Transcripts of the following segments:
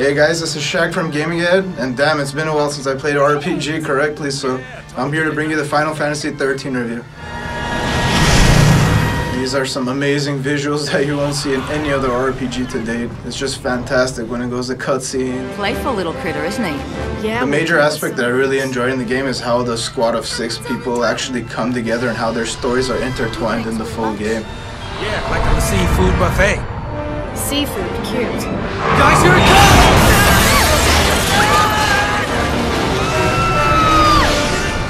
Hey guys, this is Shaq from Gaming Ed, and damn, it's been a while since I played RPG correctly, so I'm here to bring you the Final Fantasy XIII review. These are some amazing visuals that you won't see in any other RPG to date. It's just fantastic when it goes to cutscene. Playful little critter, isn't he? Yeah. The major aspect that I really enjoy in the game is how the squad of 6 people actually come together and how their stories are intertwined in the full game. Yeah, like on the seafood buffet. Seafood, cute. Guys, here it comes!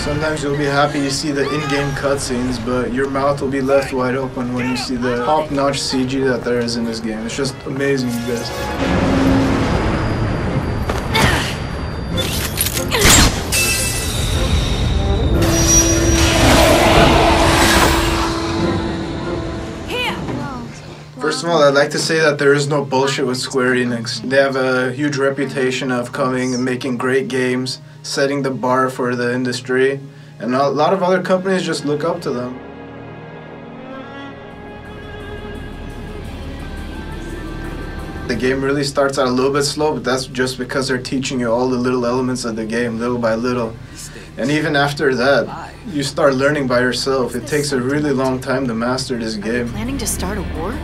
Sometimes you'll be happy you see the in-game cutscenes, but your mouth will be left wide open when you see the top-notch CG that there is in this game. It's just amazing, you guys. First of all, I'd like to say that there is no bullshit with Square Enix. They have a huge reputation of coming and making great games, setting the bar for the industry, and a lot of other companies just look up to them. The game really starts out a little bit slow, but that's just because they're teaching you all the little elements of the game, little by little. And even after that, you start learning by yourself. It takes a really long time to master this game. Planning to start a war?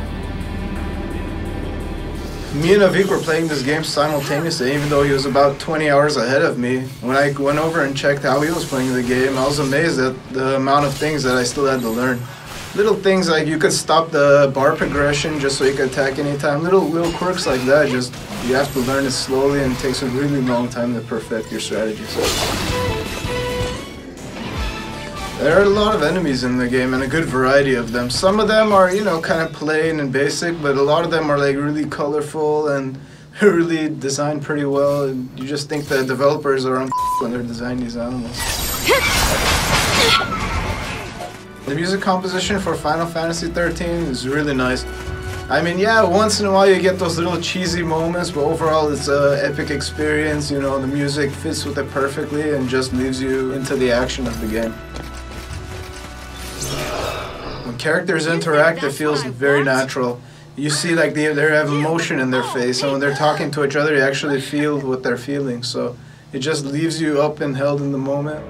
Me and Avik were playing this game simultaneously, even though he was about 20 hours ahead of me. When I went over and checked how he was playing the game, I was amazed at the amount of things that I still had to learn. Little things like you could stop the bar progression just so you could attack anytime. Little quirks like that, just you have to learn it slowly, and it takes a really long time to perfect your strategies. There are a lot of enemies in the game and a good variety of them. Some of them are, you know, kind of plain and basic, but a lot of them are like really colorful and really designed pretty well, and you just think the developers are on when they're designing these animals. The music composition for Final Fantasy XIII is really nice. I mean, yeah, once in a while you get those little cheesy moments, but overall it's an epic experience. You know, the music fits with it perfectly and just leaves you into the action of the game. When characters interact, it feels very natural. You see like they have emotion in their face, and when they're talking to each other, you actually feel what they're feeling. So it just leaves you up and held in the moment.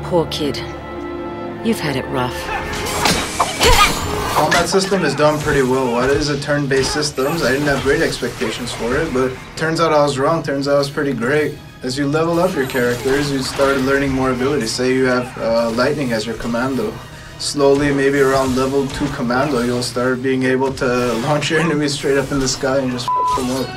Poor kid. You've had it rough. Combat system is done pretty well. What is a turn-based systems? I didn't have great expectations for it, but turns out I was wrong. Turns out it was pretty great. As you level up your characters, you start learning more abilities. Say you have lightning as your commando. Slowly, maybe around level 2 commando, you'll start being able to launch your enemies straight up in the sky and just f them up.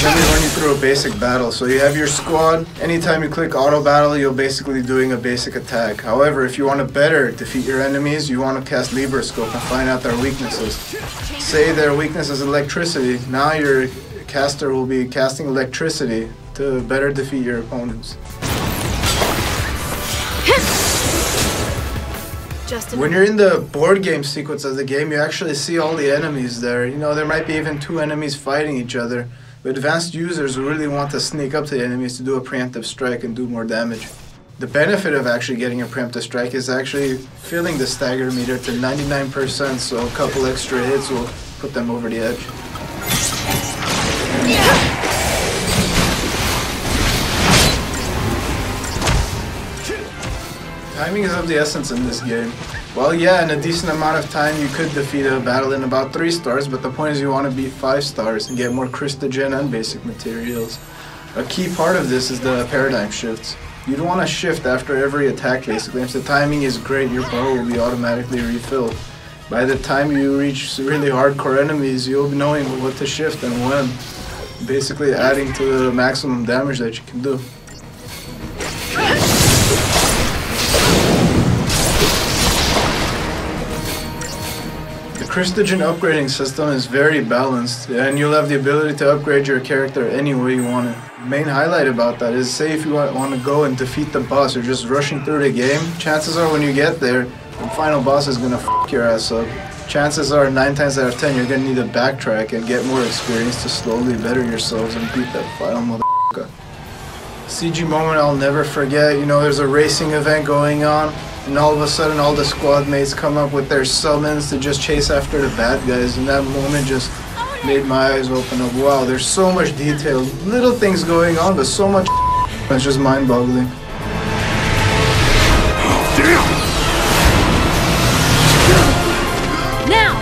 Let me run you through a basic battle. So you have your squad. Anytime you click auto battle, you're basically doing a basic attack. However, if you want to better defeat your enemies, you want to cast Libra Scope and find out their weaknesses. Say their weakness is electricity. Now your caster will be casting electricity to better defeat your opponents. When you're in the board game sequence of the game, you actually see all the enemies there. You know, there might be even 2 enemies fighting each other. But advanced users really want to sneak up to the enemies to do a preemptive strike and do more damage. The benefit of actually getting a preemptive strike is actually filling the stagger meter to 99%, so a couple extra hits will put them over the edge. Timing is of the essence in this game. Well, yeah, in a decent amount of time you could defeat a battle in about 3 stars, but the point is you want to beat 5 stars and get more Christogen and basic materials. A key part of this is the paradigm shifts. You don't want to shift after every attack basically. If the timing is great, your bow will be automatically refilled. By the time you reach really hardcore enemies, you'll be knowing what to shift and when. Basically adding to the maximum damage that you can do. The Christogen upgrading system is very balanced, and you'll have the ability to upgrade your character any way you want it. The main highlight about that is, say if you want to go and defeat the boss, you're just rushing through the game, chances are when you get there, the final boss is going to f*** your ass up. Chances are 9 times out of 10 you're going to need to backtrack and get more experience to slowly better yourselves and beat that final motherfucker. CG moment I'll never forget, you know, there's a racing event going on. and all of a sudden all the squad mates come up with their summons to just chase after the bad guys, and that moment just made my eyes open up. Wow, there's so much detail, little things going on, but so much it's just mind-boggling. Now!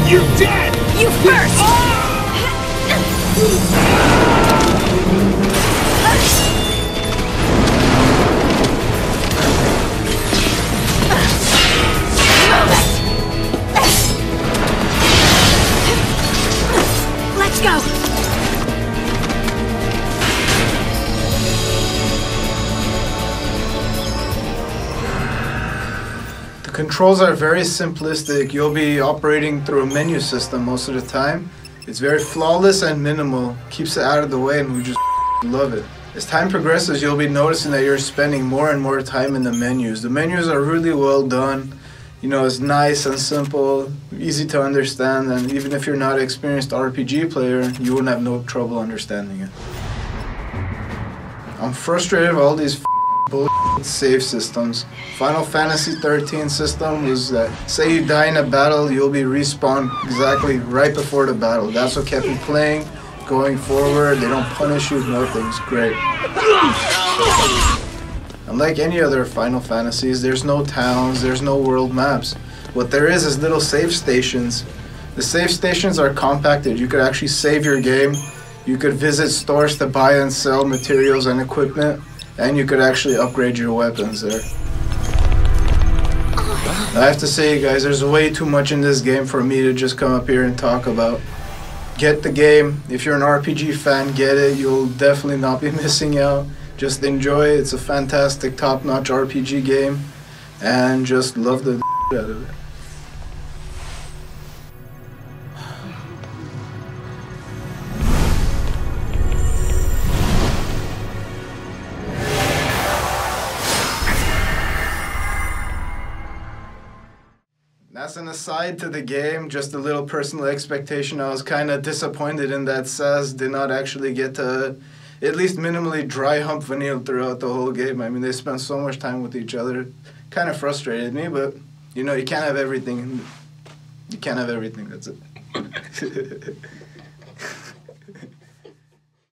You're dead! You first! Let's go! The controls are very simplistic. You'll be operating through a menu system most of the time. It's very flawless and minimal, keeps it out of the way, and we just love it. As time progresses, you'll be noticing that you're spending more and more time in the menus. The menus are really well done. You know, it's nice and simple, easy to understand, and even if you're not an experienced RPG player, you wouldn't have no trouble understanding it. I'm frustrated with all these bullshit save systems. Final Fantasy XIII system was that, say you die in a battle, you'll be respawned exactly right before the battle. That's what kept me playing, going forward. They don't punish you, nothing. It's great. Unlike any other Final Fantasies, there's no towns, there's no world maps. What there is little save stations. The save stations are compacted. You could actually save your game. You could visit stores to buy and sell materials and equipment, and you could actually upgrade your weapons there. I have to say, guys, there's way too much in this game for me to just come up here and talk about. Get the game. If you're an RPG fan, get it. You'll definitely not be missing out. Just enjoy it. It's a fantastic, top-notch RPG game, and just love the out of it. That's an aside to the game, just a little personal expectation. I was kind of disappointed in that Saz did not actually get to at least minimally dry hump Vanille throughout the whole game. I mean, they spent so much time with each other. Kind of frustrated me, but, you know, you can't have everything. You can't have everything, that's it.